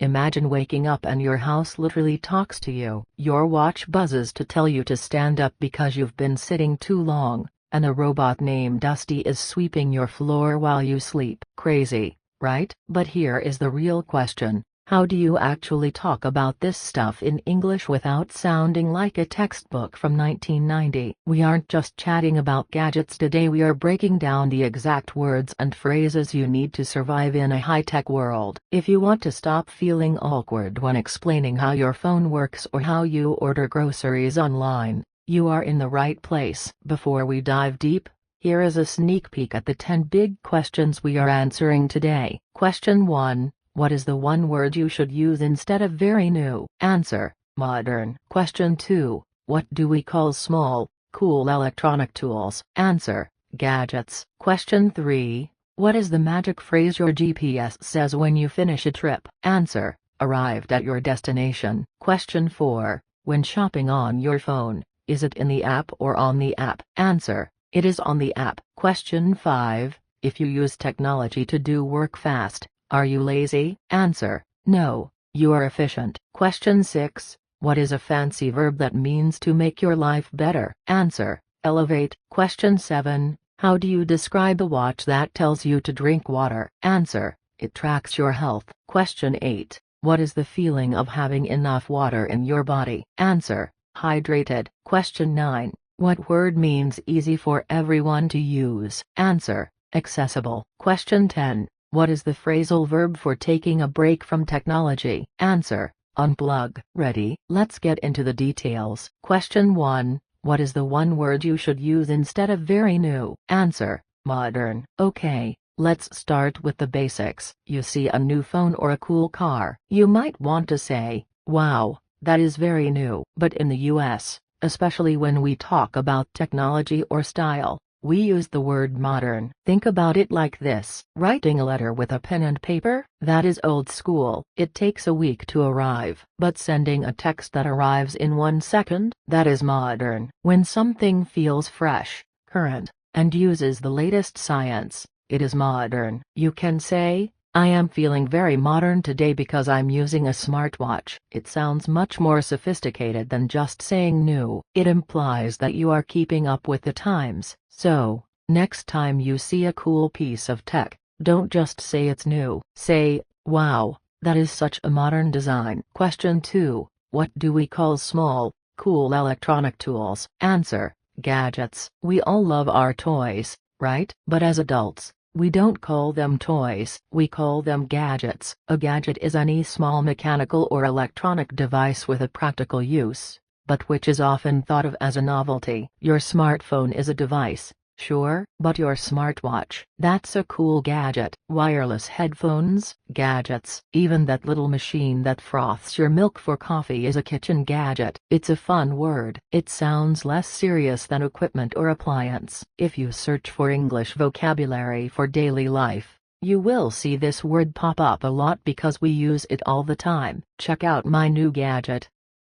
Imagine waking up and your house literally talks to you. Your watch buzzes to tell you to stand up because you've been sitting too long, and a robot named Dusty is sweeping your floor while you sleep. Crazy, right? But here is the real question. How do you actually talk about this stuff in English without sounding like a textbook from 1990? We aren't just chatting about gadgets today, we are breaking down the exact words and phrases you need to survive in a high-tech world. If you want to stop feeling awkward when explaining how your phone works or how you order groceries online, you are in the right place. Before we dive deep, here is a sneak peek at the 10 big questions we are answering today. Question 1. What is the one word you should use instead of very new? Answer: modern. Question 2. What do we call small, cool electronic tools? Answer: gadgets. Question 3. What is the magic phrase your GPS says when you finish a trip? Answer: arrived at your destination. Question 4. When shopping on your phone, is it in the app or on the app? Answer: it is on the app. Question 5. If you use technology to do work fast, are you lazy? Answer: no, you are efficient. Question 6. What is a fancy verb that means to make your life better? Answer: elevate. Question 7. How do you describe the watch that tells you to drink water? Answer: it tracks your health. Question 8. What is the feeling of having enough water in your body? Answer: hydrated. Question 9. What word means easy for everyone to use? Answer: accessible. Question 10. What is the phrasal verb for taking a break from technology? Answer: unplug. Ready? Let's get into the details. Question 1. What is the one word you should use instead of very new? Answer: modern. Okay, let's start with the basics. You see a new phone or a cool car. You might want to say, wow, that is very new. But in the US, especially when we talk about technology or style, we use the word modern. Think about it like this. Writing a letter with a pen and paper? That is old school. It takes a week to arrive. But sending a text that arrives in 1 second? That is modern. When something feels fresh, current, and uses the latest science, it is modern. You can say, I am feeling very modern today because I'm using a smartwatch. It sounds much more sophisticated than just saying new. It implies that you are keeping up with the times. So, next time you see a cool piece of tech, don't just say it's new. Say, wow, that is such a modern design. Question 2. What do we call small, cool electronic tools? Answer: gadgets. We all love our toys, right? But as adults, we don't call them toys, we call them gadgets. A gadget is any small mechanical or electronic device with a practical use, but which is often thought of as a novelty. Your smartphone is a device, sure, but your smartwatch, that's a cool gadget. Wireless headphones, gadgets. Even that little machine that froths your milk for coffee is a kitchen gadget. It's a fun word. It sounds less serious than equipment or appliance. If you search for English vocabulary for daily life, you will see this word pop up a lot because we use it all the time. Check out my new gadget.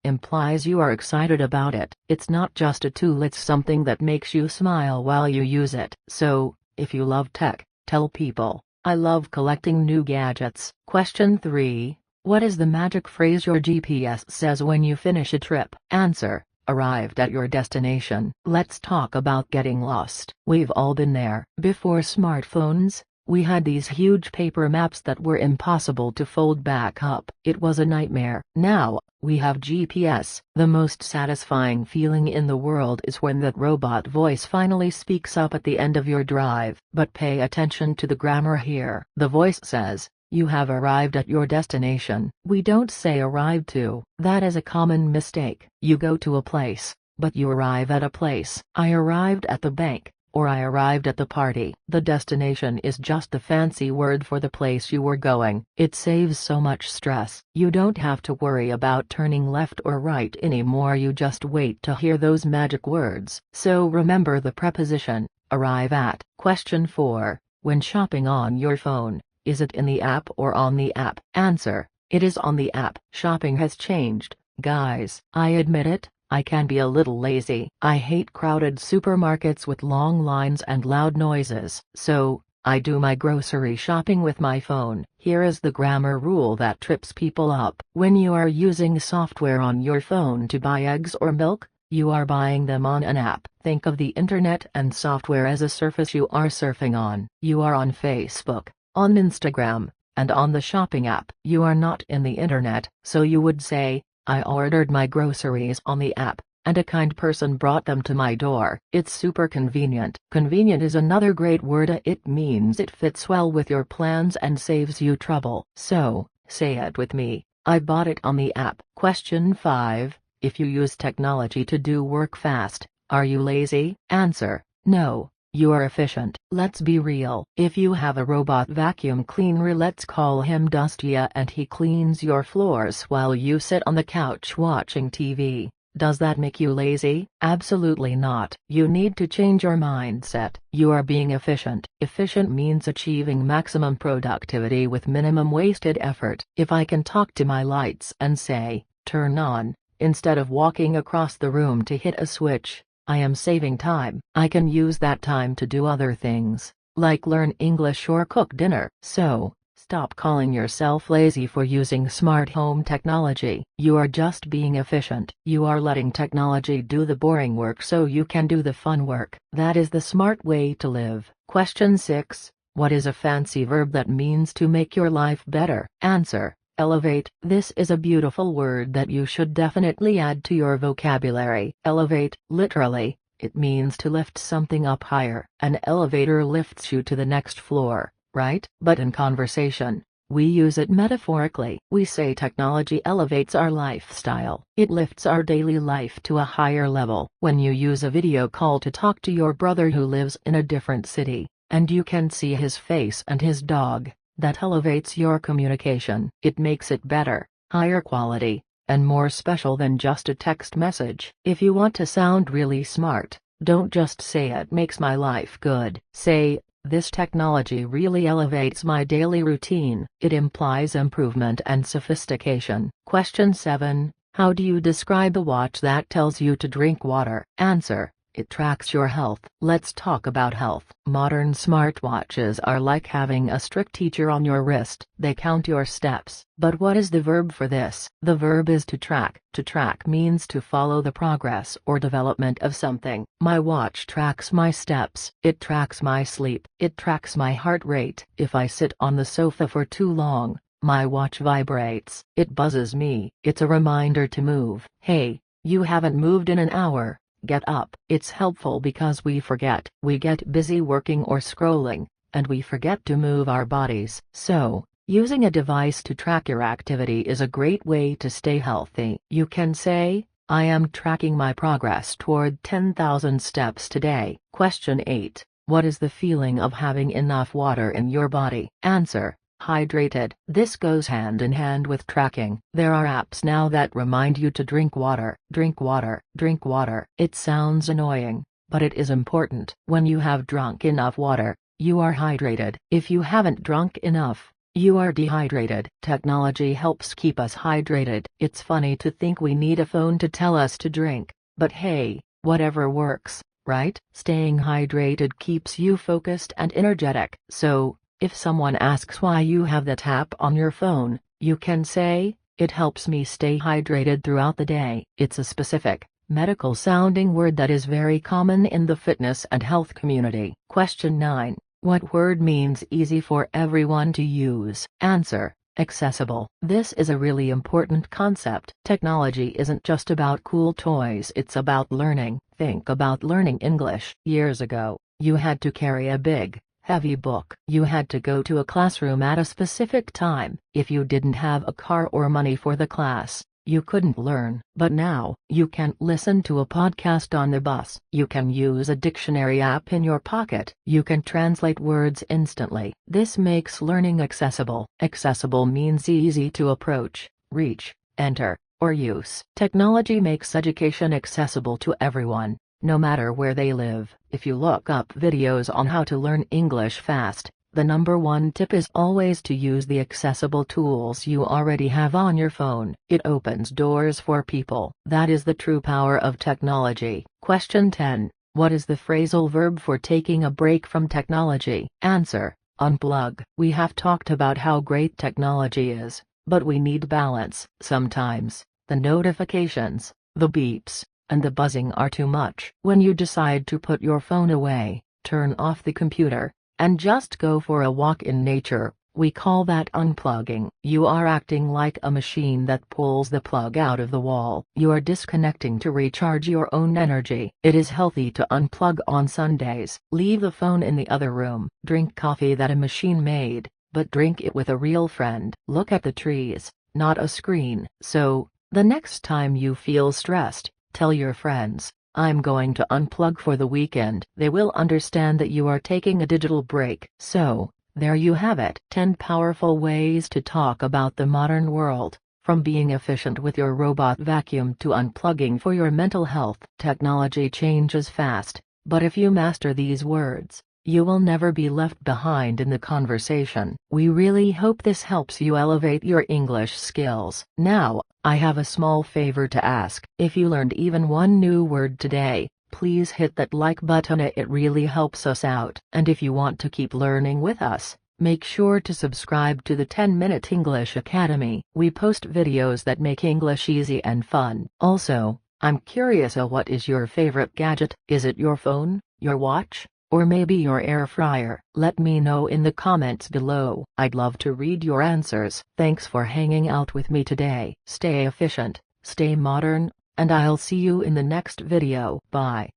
Implies you are excited about it. It's not just a tool, it's something that makes you smile while you use it. So, if you love tech, tell people, I love collecting new gadgets. Question 3. What is the magic phrase your GPS says when you finish a trip? Answer: arrived at your destination. Let's talk about getting lost. We've all been there. Before smartphones, we had these huge paper maps that were impossible to fold back up. It was a nightmare. Now, we have GPS. The most satisfying feeling in the world is when that robot voice finally speaks up at the end of your drive. But pay attention to the grammar here. The voice says, you have arrived at your destination. We don't say arrived to. That is a common mistake. You go to a place, but you arrive at a place. I arrived at the bank, or I arrived at the party. The destination is just the fancy word for the place you were going. It saves so much stress. You don't have to worry about turning left or right anymore, you just wait to hear those magic words. So remember the preposition, arrive at. Question 4. When shopping on your phone, is it in the app or on the app? Answer: it is on the app. Shopping has changed, guys. I admit it. I can be a little lazy. I hate crowded supermarkets with long lines and loud noises. So, I do my grocery shopping with my phone. Here is the grammar rule that trips people up. When you are using software on your phone to buy eggs or milk, you are buying them on an app. Think of the internet and software as a surface you are surfing on. You are on Facebook, on Instagram, and on the shopping app. You are not in the internet, so you would say, I ordered my groceries on the app, and a kind person brought them to my door. It's super convenient. Convenient is another great word. It means it fits well with your plans and saves you trouble. So, say it with me, I bought it on the app. Question 5. If you use technology to do work fast, are you lazy? Answer, no. You are efficient. Let's be real. If you have a robot vacuum cleaner, let's call him Dusty, and he cleans your floors while you sit on the couch watching TV, does that make you lazy? Absolutely not. You need to change your mindset. You are being efficient. Efficient means achieving maximum productivity with minimum wasted effort. If I can talk to my lights and say, turn on, instead of walking across the room to hit a switch, I am saving time. I can use that time to do other things, like learn English or cook dinner. So, stop calling yourself lazy for using smart home technology. You are just being efficient. You are letting technology do the boring work so you can do the fun work. That is the smart way to live. Question 6. What is a fancy verb that means to make your life better? Answer, elevate. This is a beautiful word that you should definitely add to your vocabulary. Elevate, literally, it means to lift something up higher. An elevator lifts you to the next floor, right? But in conversation, we use it metaphorically. We say technology elevates our lifestyle. It lifts our daily life to a higher level. When you use a video call to talk to your brother who lives in a different city, and you can see his face and his dog, that elevates your communication. It makes it better, higher quality, and more special than just a text message. If you want to sound really smart, don't just say it makes my life good. Say, this technology really elevates my daily routine. It implies improvement and sophistication. Question 7. How do you describe a watch that tells you to drink water? Answer, it tracks your health. Let's talk about health. Modern smartwatches are like having a strict teacher on your wrist. They count your steps. But what is the verb for this? The verb is to track. To track means to follow the progress or development of something. My watch tracks my steps. It tracks my sleep. It tracks my heart rate. If I sit on the sofa for too long, my watch vibrates. It buzzes me. It's a reminder to move. Hey, you haven't moved in an hour. Get up. It's helpful because we forget. We get busy working or scrolling, and we forget to move our bodies. So, using a device to track your activity is a great way to stay healthy. You can say, I am tracking my progress toward 10,000 steps today. Question 8. What is the feeling of having enough water in your body? Answer, hydrated. This goes hand in hand with tracking. There are apps now that remind you to drink water. Drink water. Drink water. It sounds annoying, but it is important. When you have drunk enough water, you are hydrated. If you haven't drunk enough, you are dehydrated. Technology helps keep us hydrated. It's funny to think we need a phone to tell us to drink, but hey, whatever works, right? Staying hydrated keeps you focused and energetic. So, if someone asks why you have that app on your phone, you can say, it helps me stay hydrated throughout the day. It's a specific, medical-sounding word that is very common in the fitness and health community. Question 9. What word means easy for everyone to use? Answer, accessible. This is a really important concept. Technology isn't just about cool toys, it's about learning. Think about learning English. Years ago, you had to carry a big, heavy book. You had to go to a classroom at a specific time. If you didn't have a car or money for the class, you couldn't learn. But now, you can listen to a podcast on the bus. You can use a dictionary app in your pocket. You can translate words instantly. This makes learning accessible. Accessible means easy to approach, reach, enter, or use. Technology makes education accessible to everyone, no matter where they live. If you look up videos on how to learn English fast, the #1 tip is always to use the accessible tools you already have on your phone. It opens doors for people. That is the true power of technology. Question 10. What is the phrasal verb for taking a break from technology? Answer: unplug. We have talked about how great technology is, but we need balance. Sometimes, the notifications, the beeps, and the buzzing are too much. When you decide to put your phone away, turn off the computer, and just go for a walk in nature, we call that unplugging. You are acting like a machine that pulls the plug out of the wall. You are disconnecting to recharge your own energy. It is healthy to unplug on Sundays. Leave the phone in the other room. Drink coffee that a machine made, but drink it with a real friend. Look at the trees, not a screen. So, the next time you feel stressed, tell your friends, "I'm going to unplug for the weekend." They will understand that you are taking a digital break. So, there you have it. 10 powerful ways to talk about the modern world, from being efficient with your robot vacuum to unplugging for your mental health. Technology changes fast, but if you master these words, you will never be left behind in the conversation. We really hope this helps you elevate your English skills. Now, I have a small favor to ask. If you learned even one new word today, please hit that like button. It really helps us out. And if you want to keep learning with us, make sure to subscribe to the 10-Minute English Academy. We post videos that make English easy and fun. Also, I'm curious, what is your favorite gadget? Is it your phone, your watch, or maybe your air fryer? Let me know in the comments below. I'd love to read your answers. Thanks for hanging out with me today. Stay efficient, stay modern, and I'll see you in the next video. Bye.